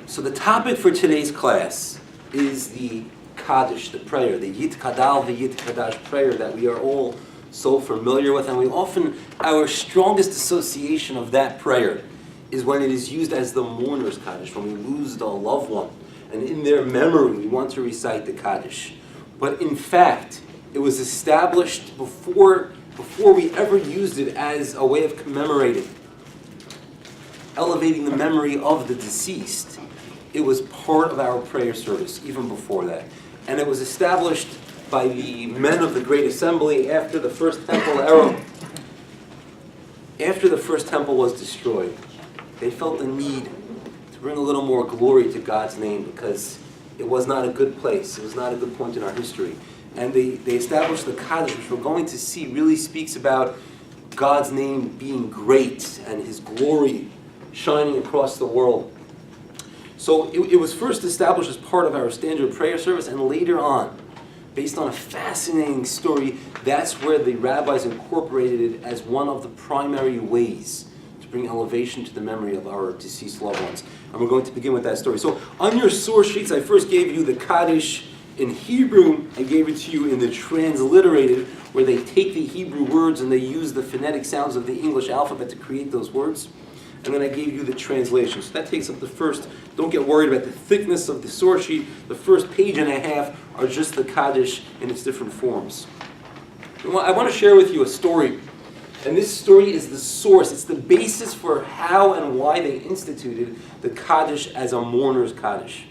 So the topic for today's class is the Kaddish, the prayer, the Yit Kadal, the Yit Kadash prayer that we are all so familiar with, and we often, our strongest association of that prayer is when it is used as the mourner's Kaddish, when we lose a loved one, and in their memory we want to recite the Kaddish. But in fact, it was established before we ever used it as a way of commemorating, elevating the memory of the deceased. It was part of our prayer service, even before that. And it was established by the men of the Great Assembly after the First Temple era. After the First Temple was destroyed, they felt the need to bring a little more glory to God's name because it was not a good place. It was not a good point in our history. And they established the Kaddish, which we're going to see really speaks about God's name being great and His glory shining across the world. So it was first established as part of our standard prayer service, and later on, based on a fascinating story, that's where the rabbis incorporated it as one of the primary ways to bring elevation to the memory of our deceased loved ones. And we're going to begin with that story. So on your source sheets, I first gave you the Kaddish in Hebrew. I gave it to you in the transliterated, where they take the Hebrew words and they use the phonetic sounds of the English alphabet to create those words. And then I gave you the translation. So that takes up the first. Don't get worried about the thickness of the source sheet. The first page and a half are just the Kaddish in its different forms. I want to share with you a story. And this story is the source. It's the basis for how and why they instituted the Kaddish as a mourner's Kaddish.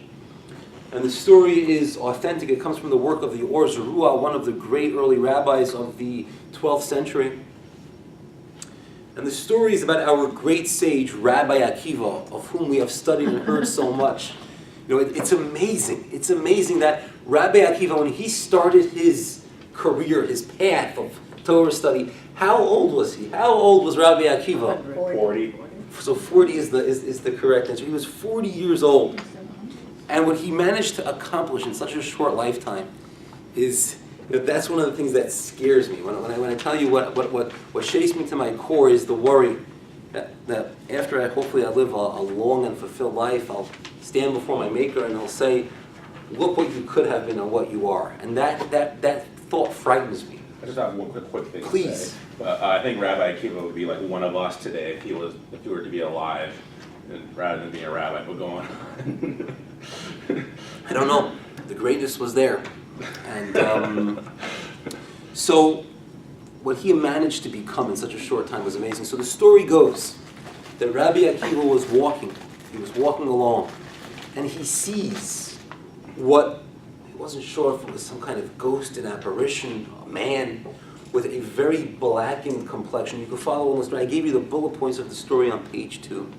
And the story is authentic. It comes from the work of the Or Zarua, one of the great early rabbis of the 12th century. And the story is about our great sage, Rabbi Akiva, of whom we have studied and heard so much. You know, it's amazing. It's amazing that Rabbi Akiva, when he started his career, his path of Torah study, how old was he? How old was Rabbi Akiva? 40. So 40 is the correct answer. He was 40 years old. And what he managed to accomplish in such a short lifetime is, you know, that's one of the things that scares me. When I tell you what shakes me to my core is the worry that after hopefully I live a long and fulfilled life, I'll stand before my Maker and He'll say, look what you could have been and what you are. And that thought frightens me. I just have one quick thing Please. to say. I think Rabbi Akiva would be like one of us today if he were to be alive, and rather than being a rabbi. But go on. I don't know. The greatness was there. And so what he managed to become in such a short time was amazing. So the story goes that Rabbi Akiva was walking. He was walking along, and he sees what, he wasn't sure if it was some kind of ghost, an apparition, a man with a very blackened complexion. You can follow along the story. I gave you the bullet points of the story on page 2.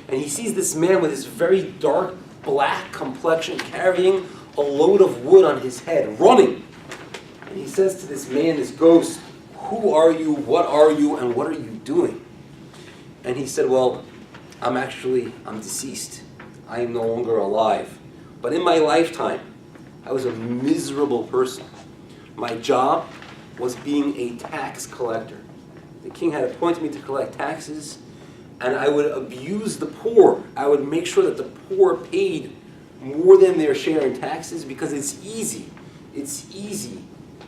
And he sees this man with this very dark black complexion carrying a load of wood on his head, running. And he says to this man, this ghost, who are you, and what are you doing? And he said, well, I'm deceased. I am no longer alive. But in my lifetime, I was a miserable person. My job was being a tax collector. The king had appointed me to collect taxes, and I would abuse the poor. I would make sure that the poor paid more than their share in taxes because it's easy. It's easy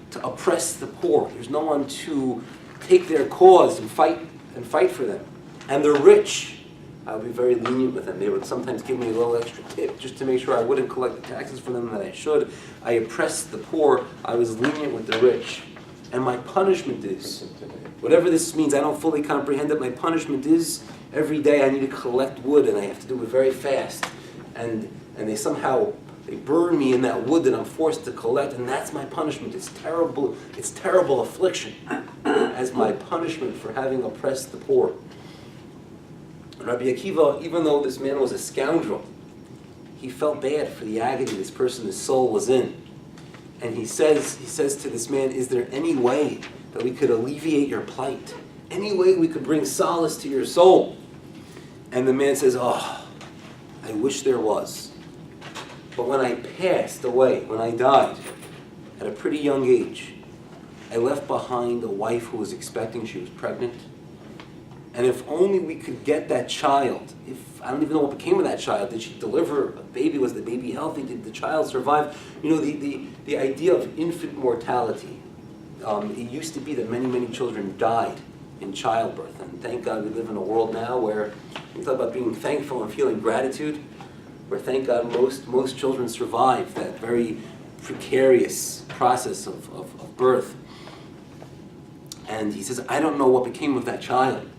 to oppress the poor. There's no one to take their cause and fight for them. And the rich, I would be very lenient with them. They would sometimes give me a little extra tip just to make sure I wouldn't collect the taxes from them that I should. I oppressed the poor. I was lenient with the rich. And my punishment is, whatever this means, I don't fully comprehend it. My punishment is, every day I need to collect wood, and I have to do it very fast. And they burn me in that wood that I'm forced to collect, and that's my punishment. It's terrible affliction as my punishment for having oppressed the poor. And Rabbi Akiva, even though this man was a scoundrel, he felt bad for the agony this person's soul was in. And he says to this man, is there any way that we could alleviate your plight? Any way we could bring solace to your soul? And the man says, oh, I wish there was. But when I passed away, when I died, at a pretty young age, I left behind a wife who was expecting, she was pregnant, And if only we could get that child. I don't even know what became of that child. Did she deliver a baby? Was the baby healthy? Did the child survive? The idea of infant mortality. It used to be that many, many children died in childbirth. And thank God we live in a world now where we talk about being thankful and feeling gratitude, where thank God most children survive that very precarious process of birth. And he says, I don't know what became of that child,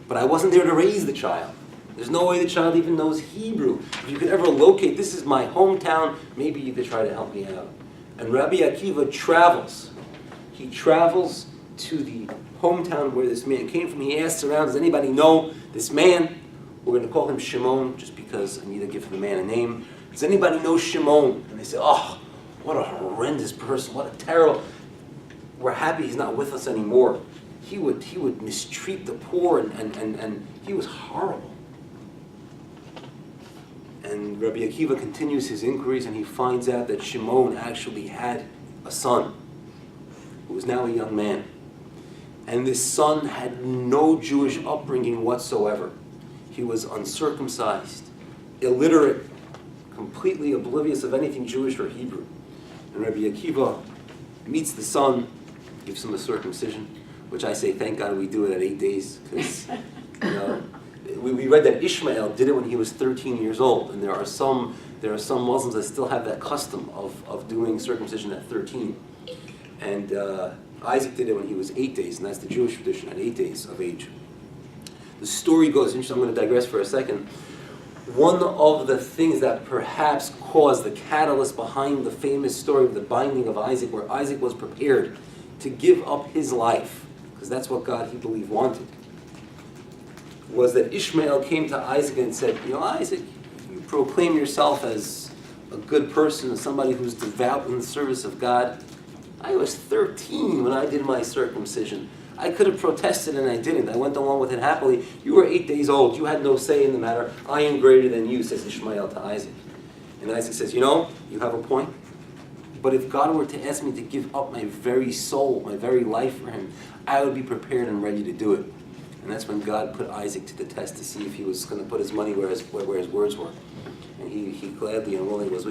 but I wasn't there to raise the child. There's no way the child even knows Hebrew. If you could ever locate, this is my hometown, maybe you could try to help me out. And Rabbi Akiva travels. He travels to the hometown where this man came from. He asks around, does anybody know this man? We're going to call him Shimon, just because I need to give the man a name. Does anybody know Shimon? And they say, oh, what a horrendous person, what a terrible. We're happy he's not with us anymore. He would mistreat the poor, and he was horrible. And Rabbi Akiva continues his inquiries, and he finds out that Shimon actually had a son, who was now a young man. And this son had no Jewish upbringing whatsoever. He was uncircumcised, illiterate, completely oblivious of anything Jewish or Hebrew. And Rabbi Akiva meets the son, gives him a circumcision, which I say, thank God we do it at 8 days, because we read that Ishmael did it when he was 13 years old, and there are some Muslims that still have that custom of doing circumcision at 13. And Isaac did it when he was 8 days, and that's the Jewish tradition, at 8 days of age. The story goes, interesting, I'm going to digress for a second. One of the things that perhaps caused the catalyst behind the famous story of the binding of Isaac, where Isaac was prepared to give up his life, because that's what God, he believed, wanted, was that Ishmael came to Isaac and said, Isaac, you proclaim yourself as a good person, as somebody who's devout in the service of God. I was 13 when I did my circumcision. I could have protested and I didn't. I went along with it happily. You were 8 days old. You had no say in the matter. I am greater than you, says Ishmael to Isaac. And Isaac says, you have a point. But if God were to ask me to give up my very soul, my very life for him, I would be prepared and ready to do it. And that's when God put Isaac to the test to see if he was going to put his money where his words were. And he gladly and willingly was.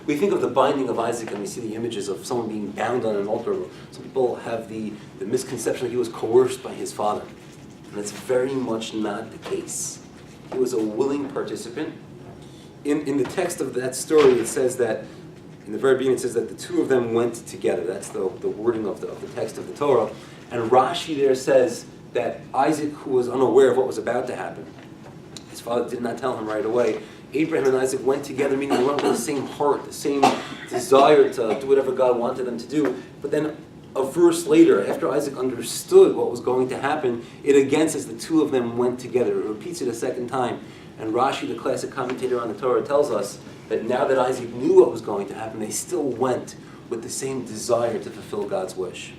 We think of the binding of Isaac and we see the images of someone being bound on an altar. Some people have the misconception that he was coerced by his father. And that's very much not the case. He was a willing participant. In the text of that story, it says that, in the very beginning, it says that the two of them went together. That's the wording of the text of the Torah. And Rashi there says that Isaac, who was unaware of what was about to happen, his father did not tell him right away. Abraham and Isaac went together, meaning they went with the same heart, the same desire to do whatever God wanted them to do. But then a verse later, after Isaac understood what was going to happen, it again says the two of them went together. It repeats it a second time. And Rashi, the classic commentator on the Torah, tells us that now that Isaac knew what was going to happen, they still went with the same desire to fulfill God's wish.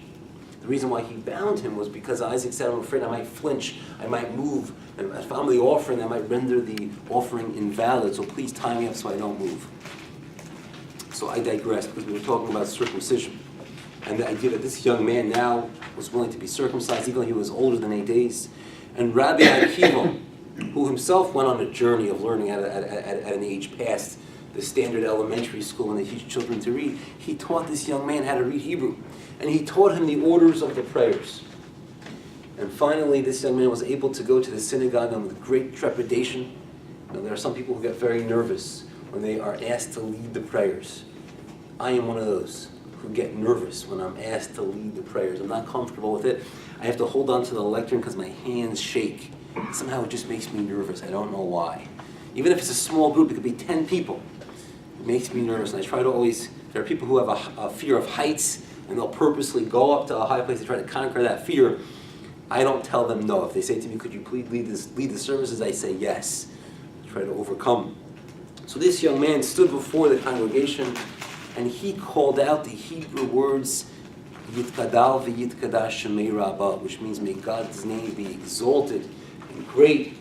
The reason why he bound him was because Isaac said, I'm afraid I might flinch, I might move, and if I'm the offering, I might render the offering invalid, so please tie me up so I don't move. So I digress, because we were talking about circumcision. And the idea that this young man now was willing to be circumcised, even though he was older than 8 days. And Rabbi Akiva, who himself went on a journey of learning at an age past the standard elementary school when they teach children to read, he taught this young man how to read Hebrew. And he taught him the orders of the prayers. And finally, this young man was able to go to the synagogue and with great trepidation. There are some people who get very nervous when they are asked to lead the prayers. I am one of those who get nervous when I'm asked to lead the prayers. I'm not comfortable with it. I have to hold on to the lectern because my hands shake. Somehow it just makes me nervous. I don't know why. Even if it's a small group, it could be 10 people. It makes me nervous. And I try to always, there are people who have a fear of heights, and they'll purposely go up to a high place to try to conquer that fear. I don't tell them no. If they say to me, could you please lead the services, I say yes. I try to overcome. So this young man stood before the congregation, and he called out the Hebrew words, Yitkadal v'yitkadash shemei Rabba, which means may God's name be exalted and great.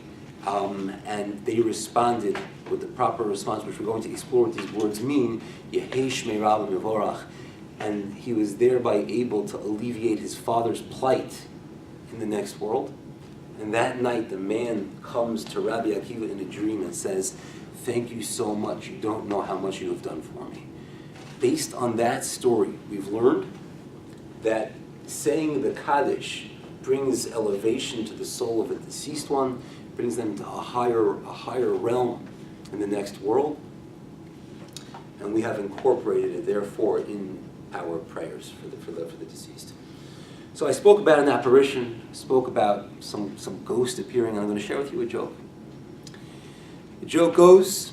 And they responded with the proper response, which we're going to explore what these words mean, Yehei shmei Rabba mevorach. And he was thereby able to alleviate his father's plight in the next world, And that night, the man comes to Rabbi Akiva in a dream and says, "Thank you so much. You don't know how much you have done for me." Based on that story, we've learned that saying the Kaddish brings elevation to the soul of a deceased one, brings them to a higher realm in the next world. And we have incorporated it, therefore, in our prayers for the deceased. So I spoke about an apparition, spoke about some ghost appearing, and I'm going to share with you a joke. The joke goes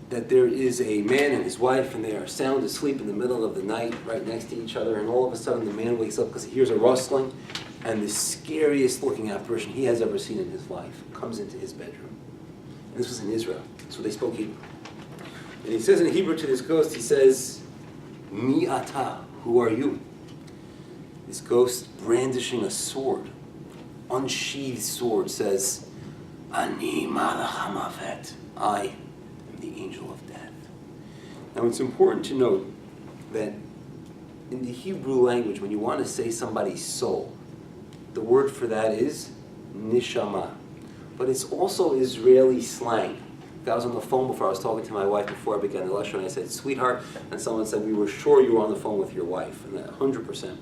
that there is a man and his wife, and they are sound asleep in the middle of the night, right next to each other, and all of a sudden the man wakes up because he hears a rustling, and the scariest looking apparition he has ever seen in his life comes into his bedroom. And this was in Israel, so they spoke Hebrew. And he says in Hebrew to this ghost, he says, "Mi ata, who are you?" This ghost, brandishing a sword, unsheathed sword, says, "Ani malach hamavet, I am the angel of death." Now it's important to note that in the Hebrew language, when you want to say somebody's soul, the word for that is nishama. But it's also Israeli slang. I was on the phone before, I was talking to my wife before I began the lecture, and I said, "Sweetheart," and someone said, "We were sure you were on the phone with your wife," and 100%.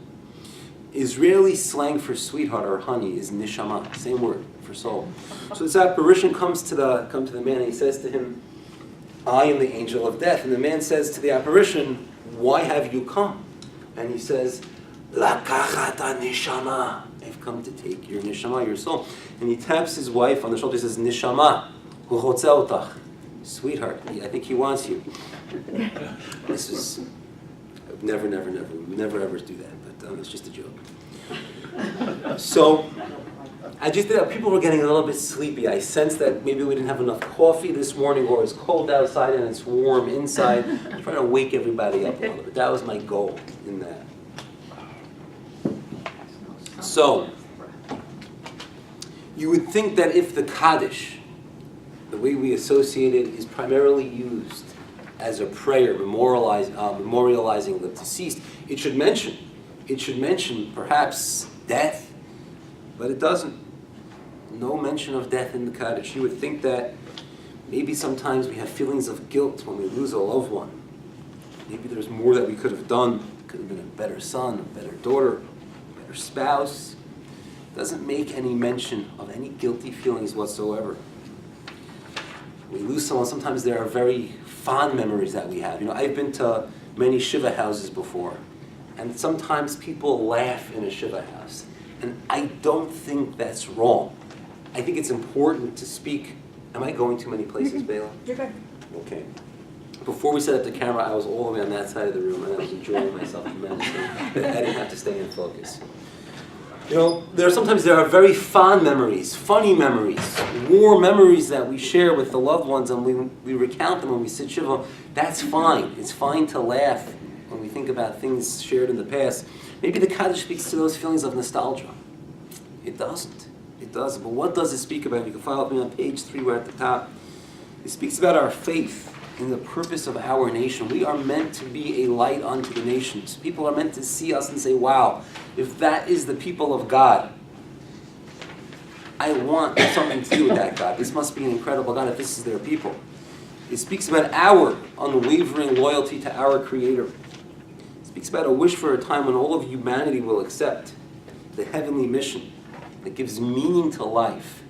Israeli slang for sweetheart or honey is nishama, same word for soul. So this apparition comes to the man, and he says to him, "I am the angel of death." And the man says to the apparition, "Why have you come?" And he says, "Lakachat nishama." I've come to take your nishama, your soul. And he taps his wife on the shoulder. He says, "Nishama, hu chotze otach." Sweetheart, I think he wants you. This is, I would never ever do that. It's just a joke. So, I just thought people were getting a little bit sleepy. I sensed that maybe we didn't have enough coffee this morning, or it's cold outside and it's warm inside. I'm trying to wake everybody up a little bit. That was my goal in that. So, you would think that if the Kaddish, the way we associate it, is primarily used as a prayer, memorializing the deceased, it should mention perhaps death, but it doesn't. No mention of death in the Kaddish. You would think that maybe sometimes we have feelings of guilt when we lose a loved one. Maybe there's more that we could have done. Could have been a better son, a better daughter, a better spouse. Doesn't make any mention of any guilty feelings whatsoever. When we lose someone, sometimes there are very fond memories that we have. I've been to many shiva houses before. And sometimes people laugh in a shiva house. And I don't think that's wrong. I think it's important to speak. Am I going too many places, Bela? You're good. Okay. Before we set up the camera, I was all the way on that side of the room, and I was enjoying myself tremendously. I didn't have to stay in focus. There are very fond memories, funny memories, war memories that we share with the loved ones, and we recount them when we sit shiva. That's fine. It's fine to laugh when we think about things shared in the past. Maybe the Kaddish speaks to those feelings of nostalgia. It doesn't. It doesn't. But what does it speak about? You can follow with me on page 3, we're at the top. It speaks about our faith in the purpose of our nation. We are meant to be a light unto the nations. People are meant to see us and say, wow, if that is the people of God, I want something to do with that God. This must be an incredible God if this is their people. It speaks about our unwavering loyalty to our Creator. It speaks about a wish for a time when all of humanity will accept the heavenly mission that gives meaning to life.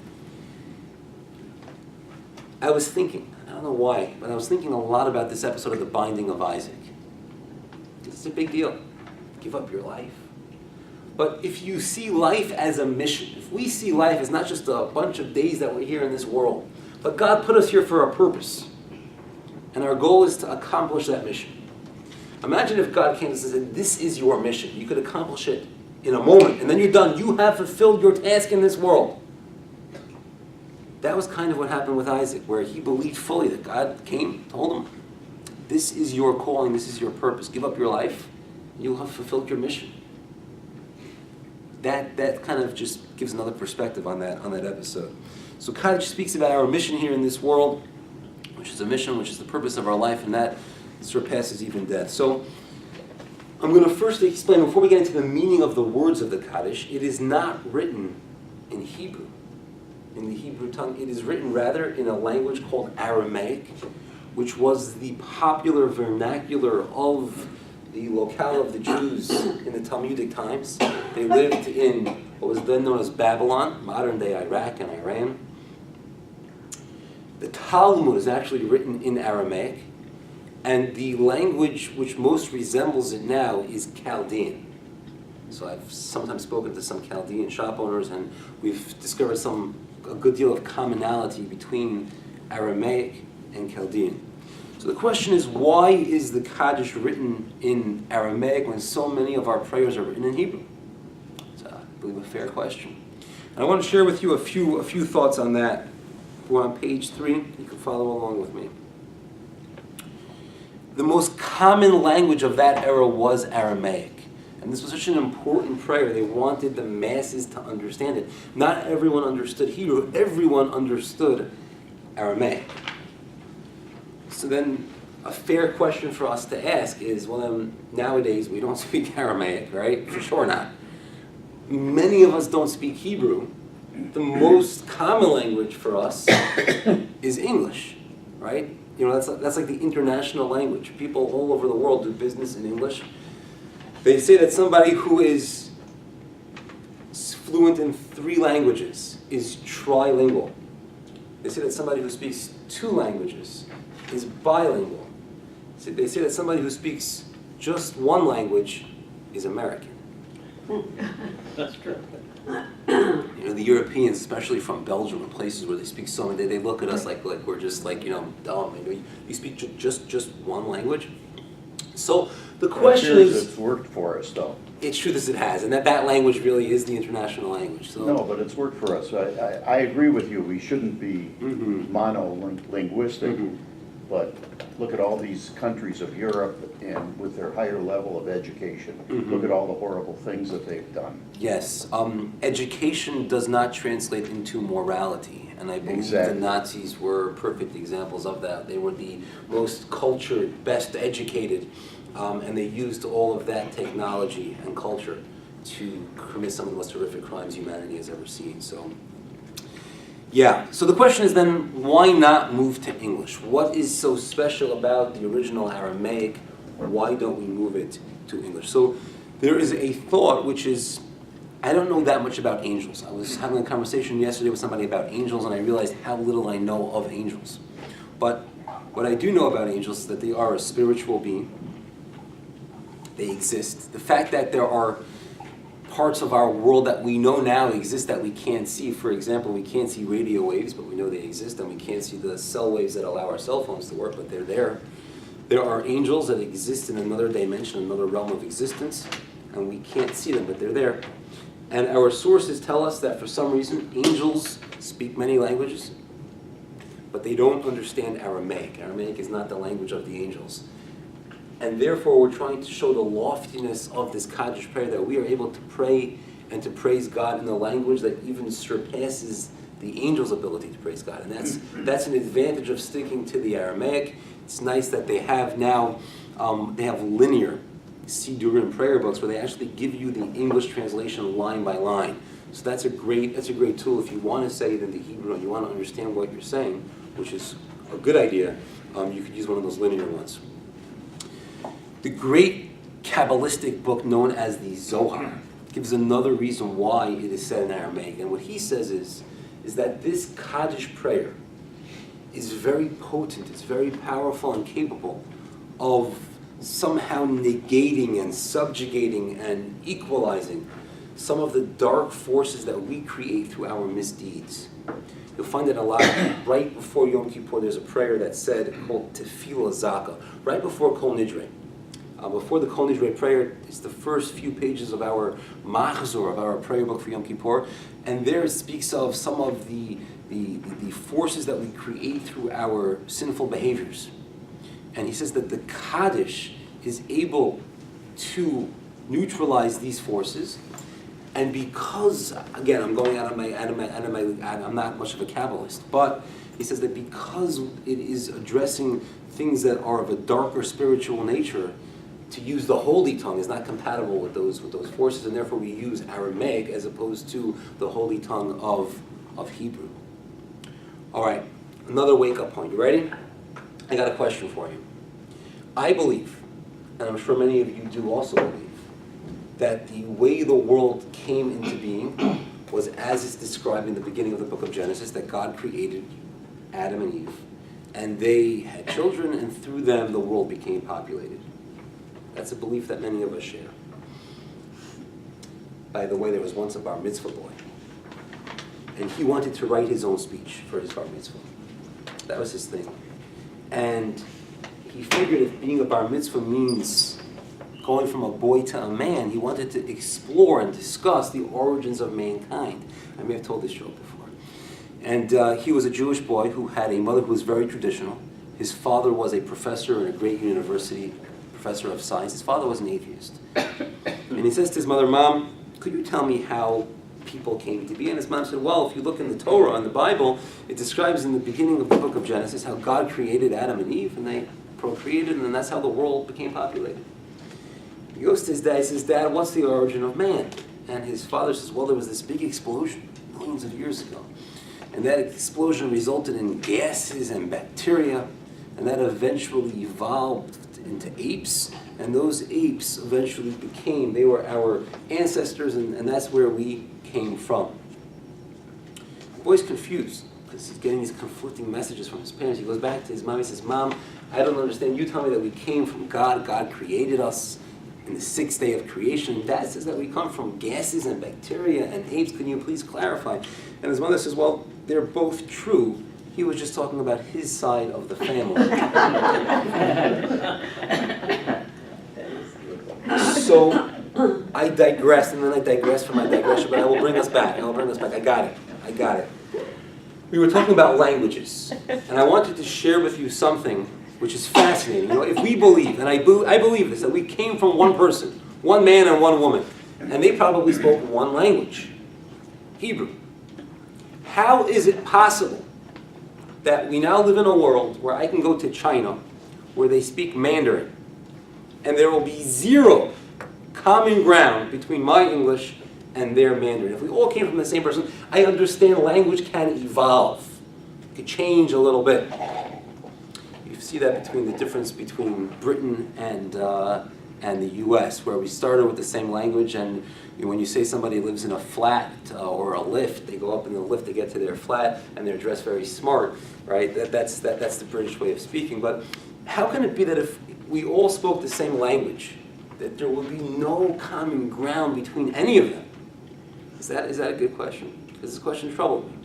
I was thinking, I don't know why, but I was thinking a lot about this episode of The Binding of Isaac. It's a big deal. Give up your life. But if you see life as a mission, if we see life as not just a bunch of days that we're here in this world, but God put us here for a purpose, and our goal is to accomplish that mission. Imagine if God came to us and said, this is your mission. You could accomplish it in a moment, and then you're done. You have fulfilled your task in this world. That was kind of what happened with Isaac, where he believed fully that God came, told him, this is your calling, this is your purpose. Give up your life, and you'll have fulfilled your mission. That kind of just gives another perspective on that episode. So Kaddish speaks about our mission here in this world, which is a mission, which is the purpose of our life, and that surpasses even death. So I'm going to first explain, before we get into the meaning of the words of the Kaddish, it is not written in Hebrew. in the Hebrew tongue. It is written rather in a language called Aramaic, which was the popular vernacular of the locale of the Jews in the Talmudic times. They lived in what was then known as Babylon, modern-day Iraq and Iran. The Talmud is actually written in Aramaic, and the language which most resembles it now is Chaldean. So I've sometimes spoken to some Chaldean shop owners, and we've discovered a good deal of commonality between Aramaic and Chaldean. So the question is, why is the Kaddish written in Aramaic when so many of our prayers are written in Hebrew? It's, I believe, a fair question. And I want to share with you a few thoughts on that. We're on page 3. You can follow along with me. The most common language of that era was Aramaic. And this was such an important prayer. They wanted the masses to understand it. Not everyone understood Hebrew. Everyone understood Aramaic. So then a fair question for us to ask is, well then, nowadays we don't speak Aramaic, right? For sure not. Many of us don't speak Hebrew. The most common language for us is English, right? You know, that's like the international language. People all over the world do business in English. They say that somebody who is fluent in 3 languages is trilingual. They say that somebody who speaks 2 languages is bilingual. They say that somebody who speaks just 1 language is American. That's true. You know, the Europeans, especially from Belgium and places where they speak so many, they look at us like we're just like, you know, dumb. You know, you speak just 1 language. So the question is, it's worked for us, though. it's true as it has, and that language really is the international language. So. No, but it's worked for us. I agree with you. We shouldn't be monolinguistic, but look at all these countries of Europe and with their higher level of education. Look at all the horrible things that they've done. Yes, education does not translate into morality, and I believe the Nazis were perfect examples of that. They were the most cultured, best educated, and they used all of that technology and culture to commit some of the most horrific crimes humanity has ever seen. So, yeah. So the question is then, why not move to English? What is so special about the original Aramaic? Why don't we move it to English? So there is a thought which is, I don't know that much about angels. I was having a conversation yesterday with somebody about angels, and I realized how little I know of angels. But what I do know about angels is that they are a spiritual being. They exist. The fact that there are parts of our world that we know now exist that we can't see. For example, we can't see radio waves, but we know they exist, and we can't see the cell waves that allow our cell phones to work, but they're there. There are angels that exist in another dimension, another realm of existence, and we can't see them, but they're there. And our sources tell us that for some reason, angels speak many languages, but they don't understand Aramaic. Aramaic is not the language of the angels. And therefore, we're trying to show the loftiness of this Kaddish prayer, that we are able to pray and to praise God in a language that even surpasses the angels' ability to praise God. And that's an advantage of sticking to the Aramaic. It's nice that they have now, they have linear Sidurim prayer books where they actually give you the English translation line by line. So that's a great tool if you want to say it in the Hebrew and you want to understand what you're saying, which is a good idea. You could use one of those linear ones. The great Kabbalistic book known as the Zohar gives another reason why it is said in Aramaic. And what he says is that this Kaddish prayer is very potent, it's very powerful and capable of somehow negating and subjugating and equalizing some of the dark forces that we create through our misdeeds. You'll find it a lot. Right before Yom Kippur, there's a prayer that's said called Tefillah Zaka, right before Kol Nidre. Before the Kol Nidre prayer, it's the first few pages of our Machzor, of our prayer book for Yom Kippur, and there it speaks of some of the forces that we create through our sinful behaviors. And he says that the Kaddish is able to neutralize these forces, and because, again, I'm going I'm not much of a Kabbalist, but he says that because it is addressing things that are of a darker spiritual nature, to use the holy tongue is not compatible with those forces, and therefore we use Aramaic as opposed to the holy tongue of Hebrew. All right, another wake-up point. You ready? I got a question for you. I believe, and I'm sure many of you do also believe, that the way the world came into being was as it's described in the beginning of the book of Genesis, that God created Adam and Eve. And they had children, and through them the world became populated. That's a belief that many of us share. By the way, there was once a bar mitzvah boy, and he wanted to write his own speech for his bar mitzvah. That was his thing. And he figured if being a bar mitzvah means going from a boy to a man, he wanted to explore and discuss the origins of mankind. I may have told this joke before. And he was a Jewish boy who had a mother who was very traditional. His father was a professor in a great university, professor of science. His father was an atheist. And he says to his mother, "Mom, could you tell me how people came to be?" And his mom said, "Well, if you look in the Torah, in the Bible, it describes in the beginning of the book of Genesis how God created Adam and Eve, and they procreated, and then that's how the world became populated." He goes to his dad, he says, "Dad, what's the origin of man?" And his father says, "Well, there was this big explosion millions of years ago. And that explosion resulted in gases and bacteria, and that eventually evolved into apes, and those apes eventually they were our ancestors, and that's where we came from." The boy's confused, because he's getting these conflicting messages from his parents. He goes back to his mom, he says, "Mom, I don't understand. You tell me that we came from God. God created us in the sixth day of creation. Dad says that we come from gases and bacteria and apes. Can you please clarify?" And his mother says, "Well, they're both true. He was just talking about his side of the family." So I digressed, and then I digressed from my digression, but I will bring us back. I got it. We were talking about languages, and I wanted to share with you something which is fascinating. You know, if we believe, and I believe this, that we came from one person, one man and one woman, and they probably spoke one language, Hebrew. How is it possible that we now live in a world where I can go to China, where they speak Mandarin, and there will be zero common ground between my English and their Mandarin? If we all came from the same person, I understand language can evolve. It could change a little bit. You see that between the difference between Britain and the U.S., where we started with the same language, and when you say somebody lives in a flat or a lift, they go up in the lift to get to their flat, and they're dressed very smart, right? That's the British way of speaking. But how can it be that if we all spoke the same language, that there will be no common ground between any of them? Is that a good question? Because this question troubled me.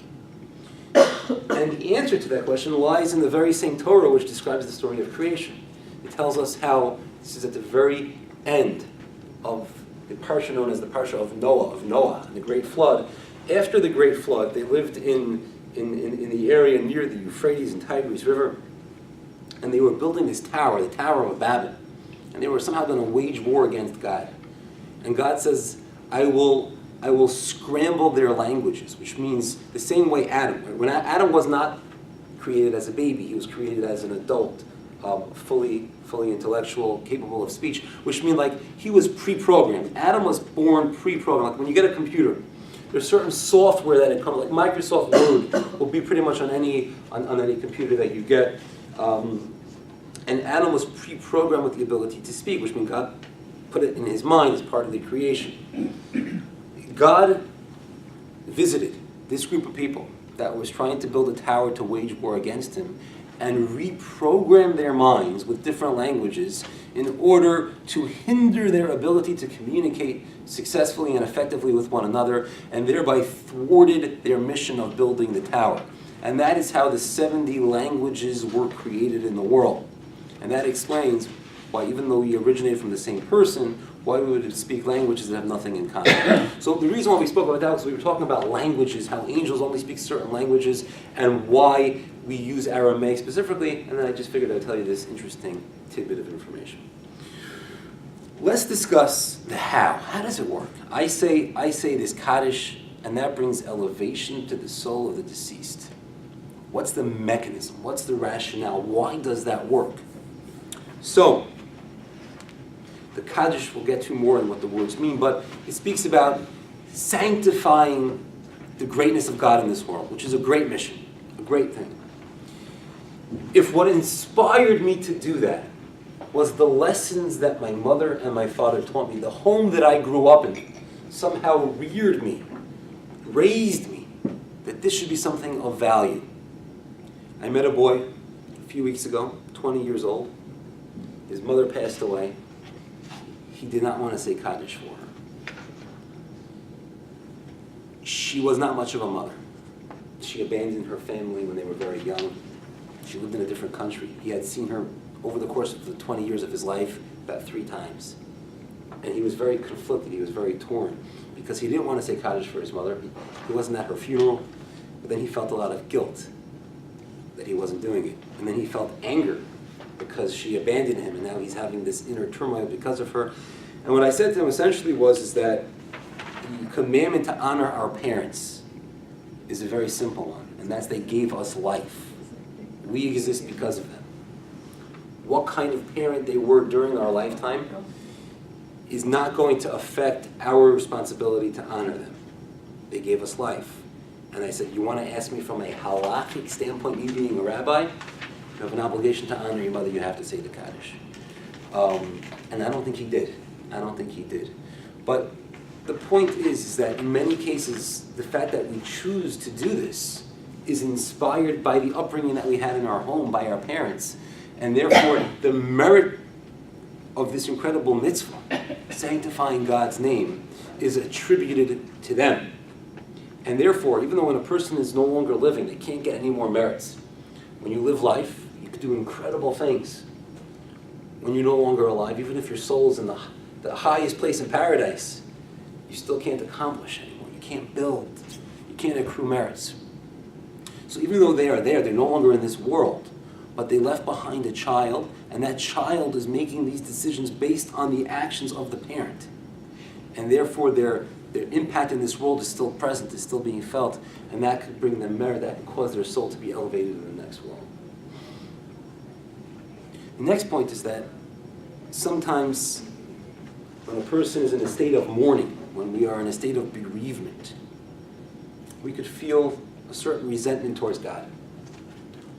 And the answer to that question lies in the very same Torah which describes the story of creation. It tells us how, this is at the very end of the parsha known as the parsha of Noah, and the Great Flood. After the Great Flood, they lived in the area near the Euphrates and Tigris River, and they were building this tower, the Tower of Babel, and they were somehow going to wage war against God. And God says, I will scramble their languages, which means the same way Adam. When Adam was not created as a baby, he was created as an adult, fully intellectual, capable of speech, which means like he was pre-programmed. Adam was born pre-programmed. Like when you get a computer, there's certain software that it comes, like Microsoft Word will be pretty much on any computer that you get. And Adam was pre-programmed with the ability to speak, which means God put it in his mind as part of the creation. God visited this group of people that was trying to build a tower to wage war against him, and reprogram their minds with different languages in order to hinder their ability to communicate successfully and effectively with one another, and thereby thwarted their mission of building the tower. And that is how the 70 languages were created in the world. And that explains why, even though we originated from the same person, why we would speak languages that have nothing in common. So the reason why we spoke about that was we were talking about languages, how angels only speak certain languages, and why we use Aramaic specifically, and then I just figured I'd tell you this interesting tidbit of information. Let's discuss the how. How does it work? I say this Kaddish, and that brings elevation to the soul of the deceased. What's the mechanism? What's the rationale? Why does that work? So, the Kaddish we'll get to more in what the words mean, but it speaks about sanctifying the greatness of God in this world, which is a great mission. A great thing. If what inspired me to do that was the lessons that my mother and my father taught me, the home that I grew up in somehow reared me, raised me, that this should be something of value. I met a boy a few weeks ago, 20 years old. His mother passed away. He did not want to say Kaddish for her. She was not much of a mother. She abandoned her family when they were very young. She lived in a different country. He had seen her over the course of the 20 years of his life about 3 times. And he was very conflicted, he was very torn, because he didn't want to say Kaddish for his mother. He wasn't at her funeral, but then he felt a lot of guilt that he wasn't doing it. And then he felt anger because she abandoned him, and now he's having this inner turmoil because of her. And what I said to him essentially is that the commandment to honor our parents is a very simple one, and that's they gave us life. We exist because of them. What kind of parent they were during our lifetime is not going to affect our responsibility to honor them. They gave us life. And I said, you want to ask me from a halakhic standpoint, me being a rabbi, you have an obligation to honor your mother, you have to say the Kaddish. And I don't think he did. I don't think he did. But the point is that in many cases, the fact that we choose to do this is inspired by the upbringing that we had in our home, by our parents. And therefore, the merit of this incredible mitzvah, sanctifying God's name, is attributed to them. And therefore, even though when a person is no longer living, they can't get any more merits. When you live life, you can do incredible things. When you're no longer alive, even if your soul is in the highest place in paradise, you still can't accomplish anymore. You can't build. You can't accrue merits. So even though they are there, they're no longer in this world, but they left behind a child, and that child is making these decisions based on the actions of the parent. And therefore, their impact in this world is still present, is still being felt, and that could bring them merit, that could cause their soul to be elevated in the next world. The next point is that sometimes when a person is in a state of mourning, when we are in a state of bereavement, we could feel a certain resentment towards God.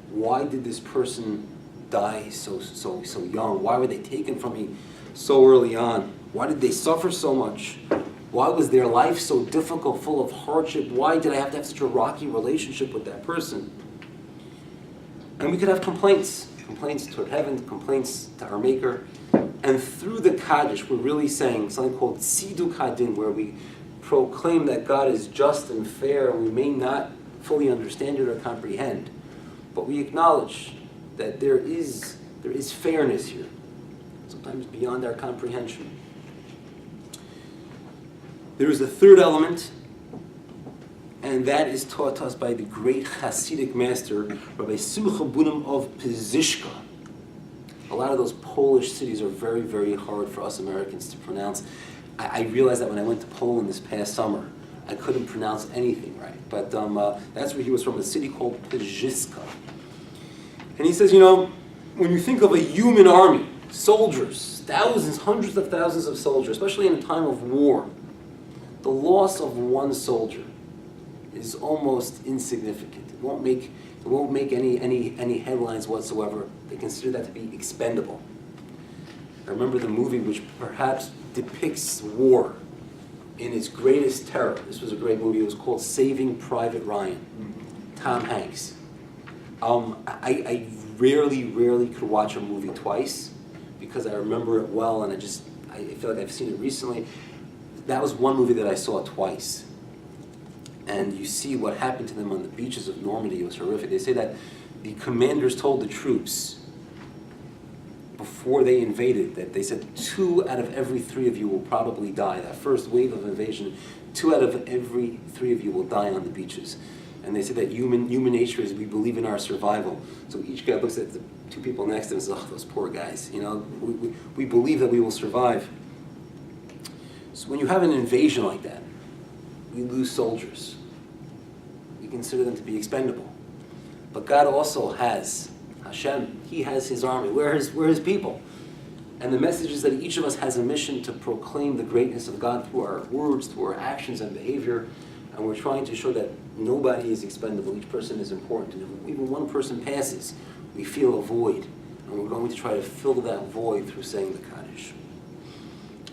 Why did this person die so young? Why were they taken from me so early on? Why did they suffer so much? Why was their life so difficult, full of hardship? Why did I have to have such a rocky relationship with that person? And we could have complaints toward heaven, complaints to our Maker. And through the Kaddish, we're really saying something called Tziduk Hadin, where we proclaim that God is just and fair, and we may not fully understand it or comprehend, but we acknowledge that there is fairness here, sometimes beyond our comprehension. There is a third element, and that is taught to us by the great Hasidic master, Rabbi Simcha Bunim of Pizishka. A lot of those Polish cities are very, very hard for us Americans to pronounce. I realized that when I went to Poland this past summer, I couldn't pronounce anything right. But that's where he was from, a city called Pizishka. And he says, when you think of a human army, soldiers, thousands, hundreds of thousands of soldiers, especially in a time of war, the loss of one soldier is almost insignificant. It won't make any headlines whatsoever. They consider that to be expendable. I remember the movie which perhaps depicts war in its greatest terror. This was a great movie. It was called Saving Private Ryan. Tom Hanks. I rarely could watch a movie twice because I remember it well, and I feel like I've seen it recently. That was one movie that I saw twice. And you see what happened to them on the beaches of Normandy. It was horrific. They say that the commanders told the troops before they invaded that they said 2 out of every 3 of you will probably die. That first wave of invasion, 2 out of every 3 of you will die on the beaches. And they said that human nature is we believe in our survival. So each guy looks at the 2 people next to him and says, oh, those poor guys. We believe that we will survive. So when you have an invasion like that, we lose soldiers. We consider them to be expendable. But God also has Hashem. He has His army. We're His people. And the message is that each of us has a mission to proclaim the greatness of God through our words, through our actions and behavior. And we're trying to show that nobody is expendable. Each person is important. And if even one person passes, we feel a void. And we're going to try to fill that void through saying the Kaddish.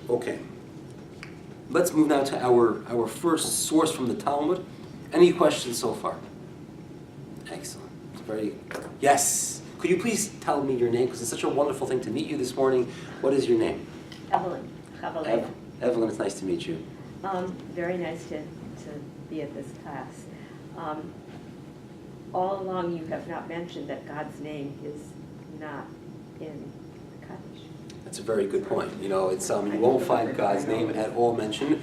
Okay. Let's move now to our first source from the Talmud. Any questions so far? Excellent. It's very... Yes. Could you please tell me your name? Because it's such a wonderful thing to meet you this morning. What is your name? Evelyn. Evelyn, it's nice to meet you. Very nice to be at this class. All along you have not mentioned that God's name is not in Kaddish. That's a very good point. You know, it's you won't find God's name at all mentioned.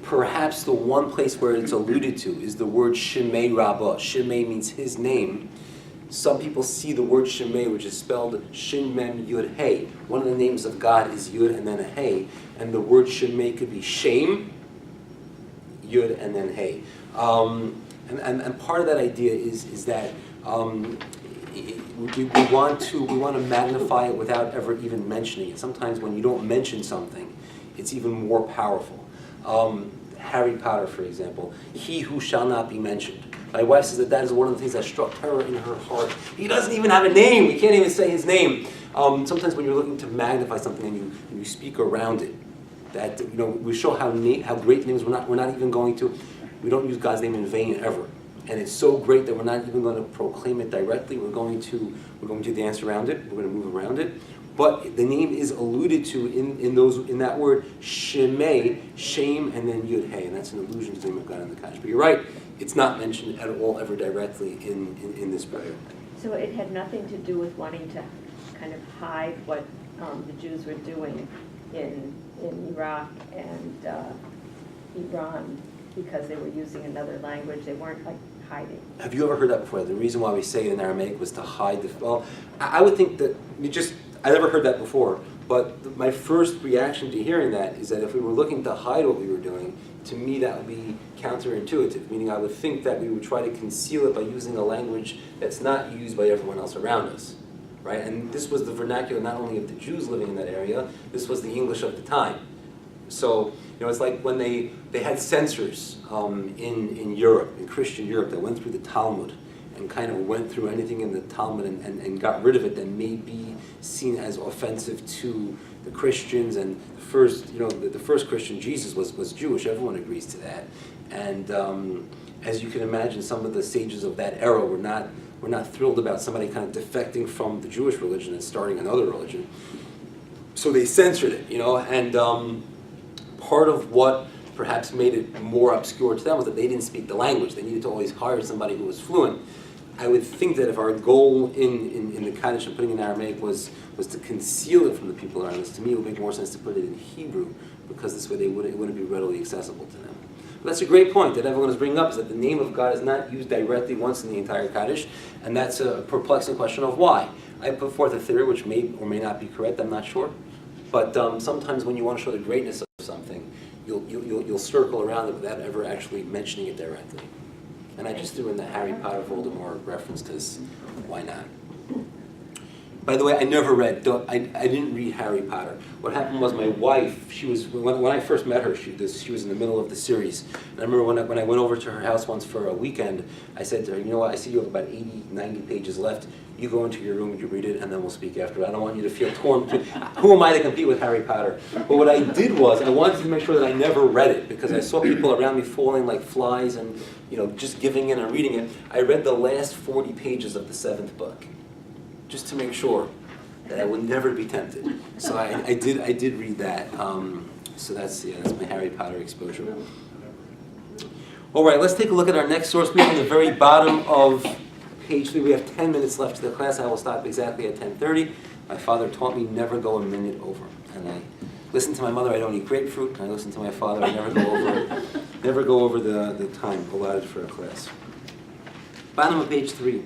Perhaps the one place where it's alluded to is the word Shemei Rabbah. Shemei means his name. Some people see the word Shemei, which is spelled Shin Mem Yud Hey. One of the names of God is Yud and then a Hey, and the word Shemei could be Shem, Yud and then Hey. And part of that idea is that we want to magnify it without ever even mentioning it. Sometimes when you don't mention something, it's even more powerful. Harry Potter, for example, he who shall not be mentioned. My wife says that is one of the things that struck terror in her heart. He doesn't even have a name. We can't even say his name. Sometimes when you're looking to magnify something and you speak around it, that we show how great the name is. We're not even going to. We don't use God's name in vain ever. And it's so great that we're not even going to proclaim it directly. We're going to dance around it. We're going to move around it. But the name is alluded to in that word Shemei, Shem, and then Yud Hey, and that's an allusion to the name of God in the Kaddish. But you're right; it's not mentioned at all ever directly in this prayer. So it had nothing to do with wanting to kind of hide what the Jews were doing in Iraq and Iran because they were using another language. They weren't like hiding. Have you ever heard that before? The reason why we say it in Aramaic was to hide the. Well, I would think that I never heard that before, but my first reaction to hearing that is that if we were looking to hide what we were doing, to me that would be counterintuitive, meaning I would think that we would try to conceal it by using a language that's not used by everyone else around us, right? And this was the vernacular not only of the Jews living in that area, this was the English of the time. So, it's like when they had censors in Europe, in Christian Europe, that went through the Talmud and kind of went through anything in the Talmud and got rid of it that may be seen as offensive to the Christians. And the first Christian, Jesus, was Jewish. Everyone agrees to that. And as you can imagine, some of the sages of that era were not thrilled about somebody kind of defecting from the Jewish religion and starting another religion. So they censored it, and part of what perhaps made it more obscure to them was that they didn't speak the language. They needed to always hire somebody who was fluent. I would think that if our goal in the Kaddish and putting in Aramaic was to conceal it from the people around us, to me it would make more sense to put it in Hebrew, because this way it wouldn't be readily accessible to them. But that's a great point that everyone is bringing up, is that the name of God is not used directly once in the entire Kaddish, and that's a perplexing question of why. I put forth a theory which may or may not be correct, I'm not sure. But sometimes when you want to show the greatness of something, you'll circle around it without ever actually mentioning it directly. And I just threw in the Harry Potter Voldemort reference because why not? By the way, I never read. I didn't read Harry Potter. What happened was my wife. She was when I first met her. She was in the middle of the series. And I remember when I went over to her house once for a weekend. I said to her, "You know what? I see you have about 80, 90 pages left. You go into your room, you read it, and then we'll speak after. I don't want you to feel torn. Who am I to compete with Harry Potter?" But what I did was I wanted to make sure that I never read it, because I saw people around me falling like flies and just giving in and reading it. I read the last 40 pages of the 7th book, just to make sure that I would never be tempted. So I did read that. So that's my Harry Potter exposure. All right, let's take a look at our next source. We're on the very bottom of page 3. We have 10 minutes left to the class. I will stop exactly at 10:30. My father taught me never go a minute over. And I listen to my mother, I don't eat grapefruit. And I listen to my father, I never go over the time allotted for a class. Bottom of page 3.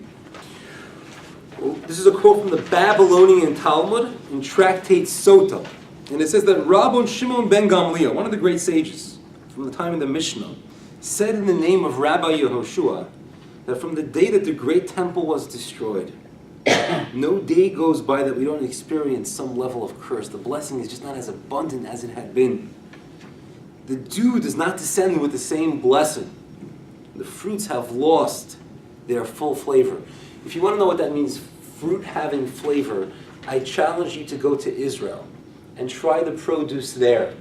This is a quote from the Babylonian Talmud in Tractate Sota. And it says that Rabbi Shimon ben Gamliel, one of the great sages from the time of the Mishnah, said in the name of Rabbi Yehoshua that from the day that the great temple was destroyed, no day goes by that we don't experience some level of curse. The blessing is just not as abundant as it had been. The dew does not descend with the same blessing, The fruits have lost their full flavor. If you want to know what that means, fruit having flavor, I challenge you to go to Israel and try the produce there.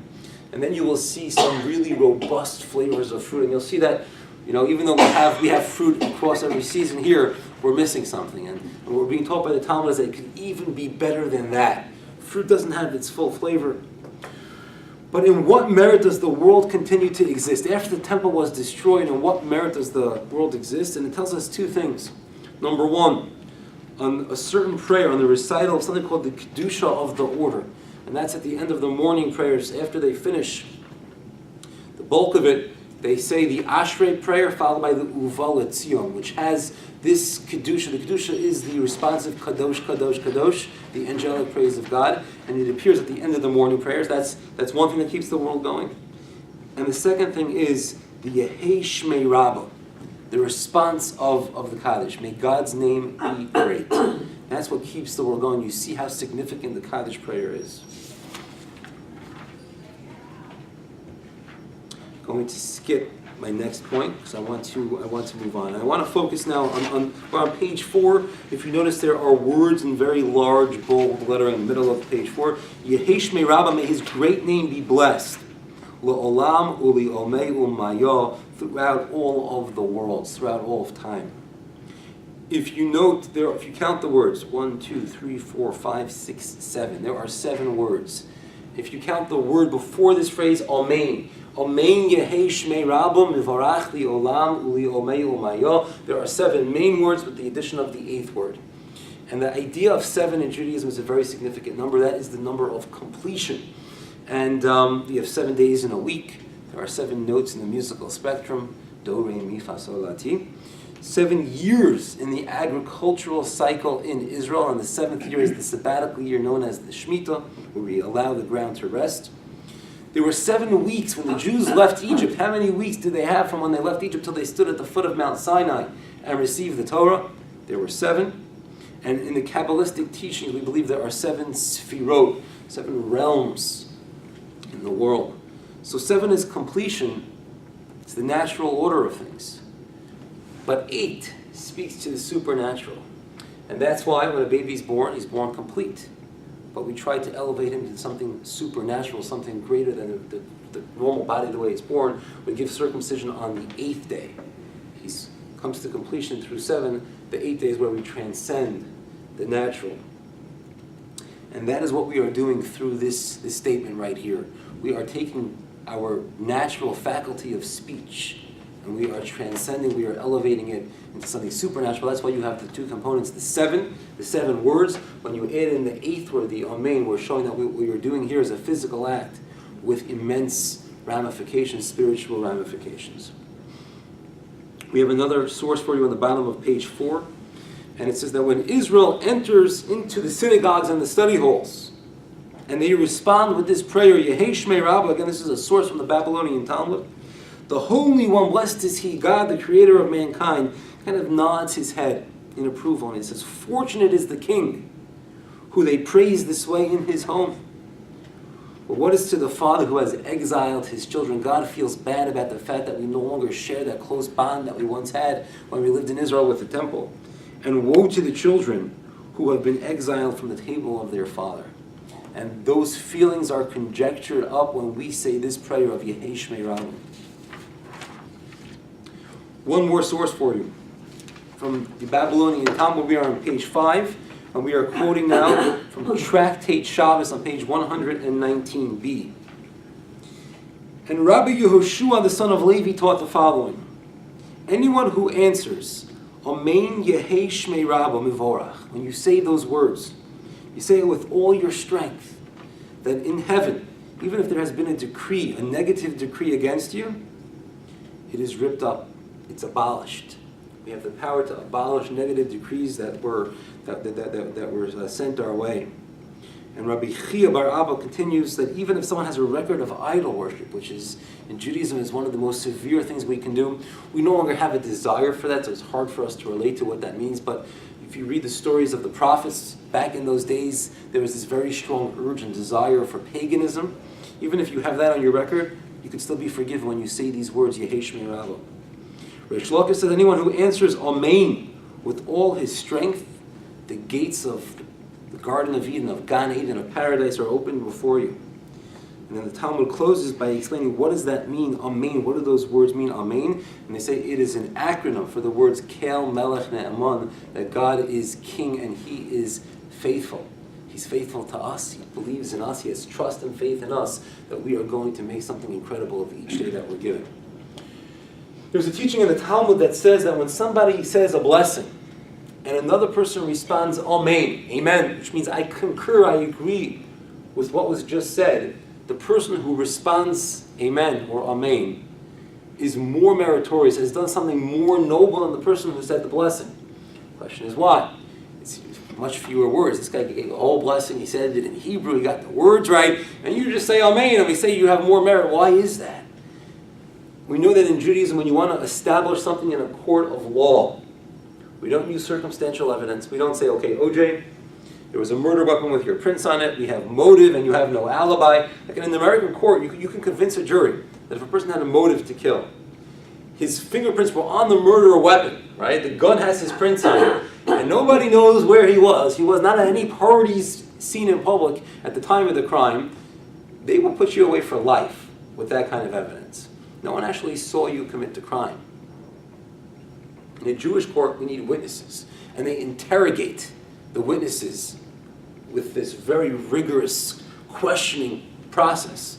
And then you will see some really robust flavors of fruit. And you'll see that, even though we have fruit across every season here, we're missing something. And we're being taught by the Talmud is that it could even be better than that. Fruit doesn't have its full flavor. But in what merit does the world continue to exist? After the temple was destroyed, in what merit does the world exist? And it tells us two things. Number one, on a certain prayer, on the recital of something called the Kaddish of the order. And that's at the end of the morning prayers. After they finish the bulk of it, they say the Ashrei prayer followed by the Uva L'Tzion, which has this Kedusha. The Kedusha is the responsive Kadosh, Kadosh, Kadosh, the angelic praise of God. And it appears at the end of the morning prayers. That's one thing that keeps the world going. And the second thing is the Yehei Shmei Rabbah, the response of the Kaddish. May God's name be great. That's what keeps the world going. You see how significant the Kaddish prayer is. Going to skip my next point because I want to move on. I want to focus now we're on page 4. If you notice, there are words in very large, bold lettering in the middle of page 4. Yehei Shmei Rabbah, may His great name be blessed. Le'olam u'li'omei u'mayah, throughout all of the worlds, throughout all of time. If you note, if you count the words, 1, 2, 3, 4, 5, 6, 7, there are 7 words. If you count the word before this phrase, Amen, Amen Yehei Shmei Rabbah Mivarach Li'olam U'li'omei U'mayah, there are 7 main words with the addition of the 8th word. And the idea of 7 in Judaism is a very significant number. That is the number of completion. And we have 7 days in a week. There are 7 notes in the musical spectrum, do, re, mi, fa, sol, la, ti. 7 years in the agricultural cycle in Israel, and the 7th year is the sabbatical year known as the Shemitah, where we allow the ground to rest. There were 7 weeks when the Jews left Egypt. How many weeks did they have from when they left Egypt till they stood at the foot of Mount Sinai and received the Torah? There were 7. And in the Kabbalistic teachings, we believe there are 7 sfirot, 7 realms in the world. So 7 is completion. It's the natural order of things. But 8 speaks to the supernatural. And that's why when a baby's born, he's born complete. But we try to elevate him to something supernatural, something greater than the normal body the way it's born. We give circumcision on the 8th day. He comes to completion through 7. The 8th day is where we transcend the natural. And that is what we are doing through this statement right here. We are taking our natural faculty of speech and we are transcending, we are elevating it into something supernatural. That's why you have the 2 components, the 7 words. When you add in the 8th word, the Amen, we're showing that what we are doing here is a physical act with immense ramifications, spiritual ramifications. We have another source for you on the bottom of page 4. And it says that when Israel enters into the synagogues and the study halls, and they respond with this prayer, Yehei Shmei Rabbah, again this is a source from the Babylonian Talmud, the Holy One, blessed is He, God, the Creator of mankind, kind of nods his head in approval. And he says, fortunate is the King, who they praise this way in his home. But what is to the father who has exiled his children? God feels bad about the fact that we no longer share that close bond that we once had when we lived in Israel with the temple. And woe to the children who have been exiled from the table of their father. And those feelings are conjectured up when we say this prayer of Yehei Shmei Rabbah. One more source for you. From the Babylonian Talmud, we are on page 5, and we are quoting now from Tractate Shabbos on page 119b. And Rabbi Yehoshua, the son of Levi, taught the following. Anyone who answers, Amen Yehei Shmei Rabbah Mivorach, when you say those words, you say it with all your strength, that in heaven, even if there has been a decree, a negative decree against you, it is ripped up. It's abolished. We have the power to abolish negative decrees that were sent our way. And Rabbi Chia Bar Abba continues that even if someone has a record of idol worship, which is in Judaism is one of the most severe things we can do, we no longer have a desire for that, so it's hard for us to relate to what that means. But if you read the stories of the prophets, back in those days, there was this very strong urge and desire for paganism. Even if you have that on your record, you could still be forgiven when you say these words, Yehei Shmei Rabbah. Reish Lakish says, anyone who answers Amen with all his strength, the gates of the Garden of Eden, of Gan Eden, of paradise are open before you. And then the Talmud closes by explaining, what does that mean, Amen? What do those words mean, Amen? And they say it is an acronym for the words Kel Melech Ne'eman, that God is king and he is faithful. He's faithful to us, he believes in us, he has trust and faith in us that we are going to make something incredible of each day that we're given. There's a teaching in the Talmud that says that when somebody says a blessing, and another person responds, Amen, Amen, which means I concur, I agree with what was just said, the person who responds Amen or Amen is more meritorious, has done something more noble than the person who said the blessing. The question is why? It's much fewer words. This guy gave a whole blessing, he said it in Hebrew, he got the words right, and you just say Amen, and we say you have more merit. Why is that? We know that in Judaism, when you want to establish something in a court of law, we don't use circumstantial evidence. We don't say, okay, OJ, there was a murder weapon with your prints on it, we have motive and you have no alibi. Like in an American court, you can convince a jury that if a person had a motive to kill, his fingerprints were on the murder weapon, right? The gun has his prints on it, and nobody knows where he was. He was not at any parties seen in public at the time of the crime. They will put you away for life with that kind of evidence. No one actually saw you commit the crime. In a Jewish court, we need witnesses, and they interrogate the witnesses with this very rigorous questioning process.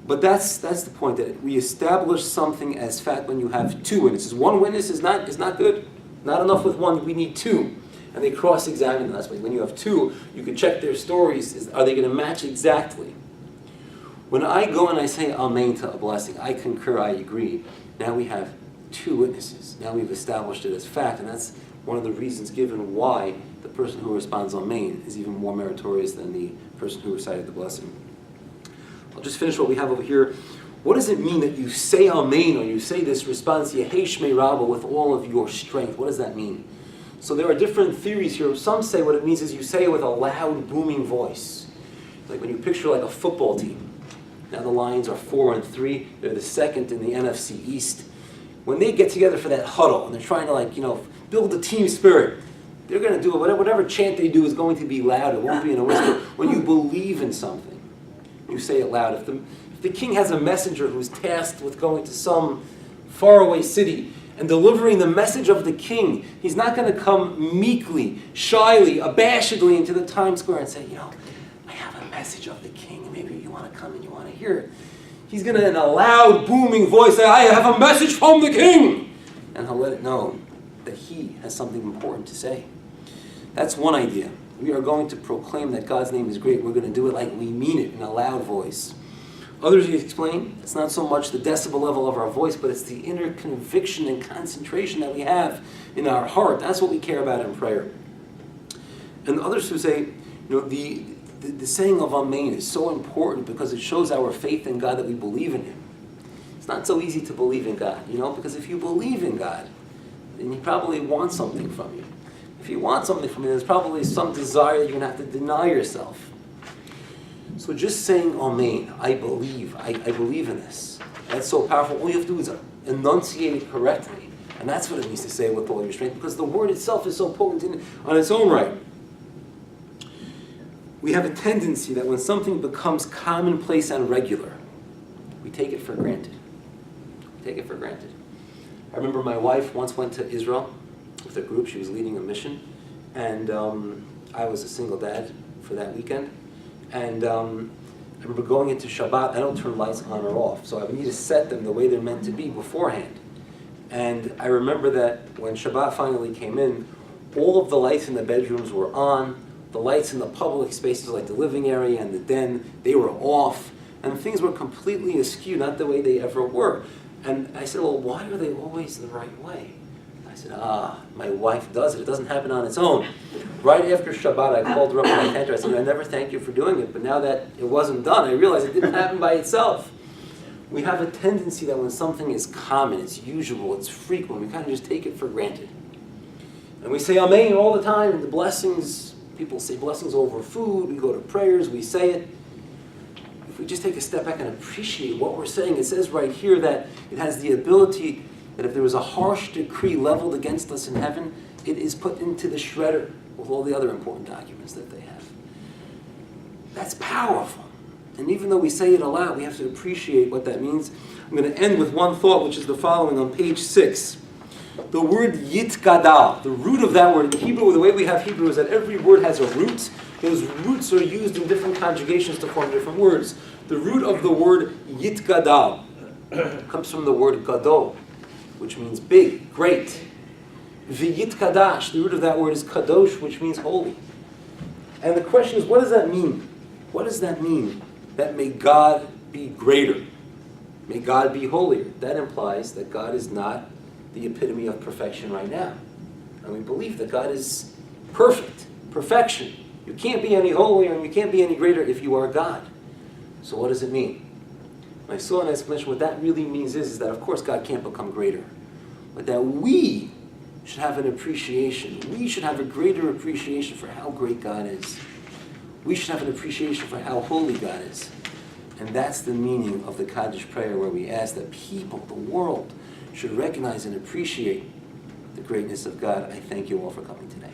But that's the point, that we establish something as fact when you have two witnesses. One witness is not good. Not enough with one, we need two. And they cross-examine them. That's why when you have two, you can check their stories. Are they going to match exactly? When I go and I say Amen to a blessing, I concur, I agree, now we have two witnesses. Now we've established it as fact, and that's one of the reasons given why the person who responds Amen is even more meritorious than the person who recited the blessing. I'll just finish what we have over here. What does it mean that you say Amen, or you say this response, Yehei Shmei Rabbah, with all of your strength? What does that mean? So there are different theories here. Some say what it means is you say it with a loud, booming voice. Like when you picture like a football team. Now the Lions are 4-3. They're the second in the NFC East. When they get together for that huddle and they're trying to build the team spirit, they're going to do whatever chant they do is going to be loud. It won't be in a whisper. When you believe in something, you say it loud. If the king has a messenger who's tasked with going to some faraway city and delivering the message of the king, he's not going to come meekly, shyly, abashedly into the Times Square and say, I have a message of the king, and maybe you want to come and you want to hear it. He's going to, in a loud, booming voice, say, I have a message from the king! And he'll let it know that he has something important to say. That's one idea. We are going to proclaim that God's name is great. We're going to do it like we mean it, in a loud voice. Others explain it's not so much the decibel level of our voice, but it's the inner conviction and concentration that we have in our heart. That's what we care about in prayer. And others who say, the saying of Amen is so important because it shows our faith in God, that we believe in Him. It's not so easy to believe in God, because if you believe in God, then He probably wants something from you. If you want something from you, there's probably some desire that you're going to have to deny yourself. So just saying Amen, I believe in this. That's so powerful. All you have to do is enunciate it correctly. And that's what it means to say with all your strength, because the word itself is so potent on its own right. We have a tendency that when something becomes commonplace and regular, we take it for granted. I remember my wife once went to Israel with a group. She was leading a mission, and I was a single dad for that weekend. And I remember going into Shabbat. I don't turn lights on or off, so I need to set them the way they're meant to be beforehand. And I remember that when Shabbat finally came in, all of the lights in the bedrooms were on. The lights in the public spaces, like the living area and the den, they were off. And things were completely askew, not the way they ever were. And I said, well, why are they always the right way? I said, my wife does it. It doesn't happen on its own. Right after Shabbat, I called her up and I thanked her. I said, I never thank you for doing it, but now that it wasn't done, I realized it didn't happen by itself. We have a tendency that when something is common, it's usual, it's frequent, we kind of just take it for granted. And we say Amen all the time, and the blessings, people say blessings over food, we go to prayers, we say it. If we just take a step back and appreciate what we're saying, it says right here that it has the ability that if there was a harsh decree leveled against us in heaven, it is put into the shredder with all the other important documents that they have. That's powerful. And even though we say it aloud, we have to appreciate what that means. I'm going to end with one thought, which is the following on page 6. The word yitgadal, the root of that word in Hebrew, the way we have Hebrew is that every word has a root. Those roots are used in different conjugations to form different words. The root of the word yitgadal comes from the word gadol, which means big, great. V'yitkadash, the root of that word is kadosh, which means holy. And the question is, what does that mean? What does that mean? That may God be greater. May God be holier. That implies that God is not the epitome of perfection right now. And we believe that God is perfect, perfection. You can't be any holier and you can't be any greater if you are God. So what does it mean? When I saw an explanation, what that really means is that of course God can't become greater, but that we should have an appreciation. We should have a greater appreciation for how great God is. We should have an appreciation for how holy God is. And that's the meaning of the Kaddish prayer, where we ask that people, the world, should recognize and appreciate the greatness of God. I thank you all for coming today.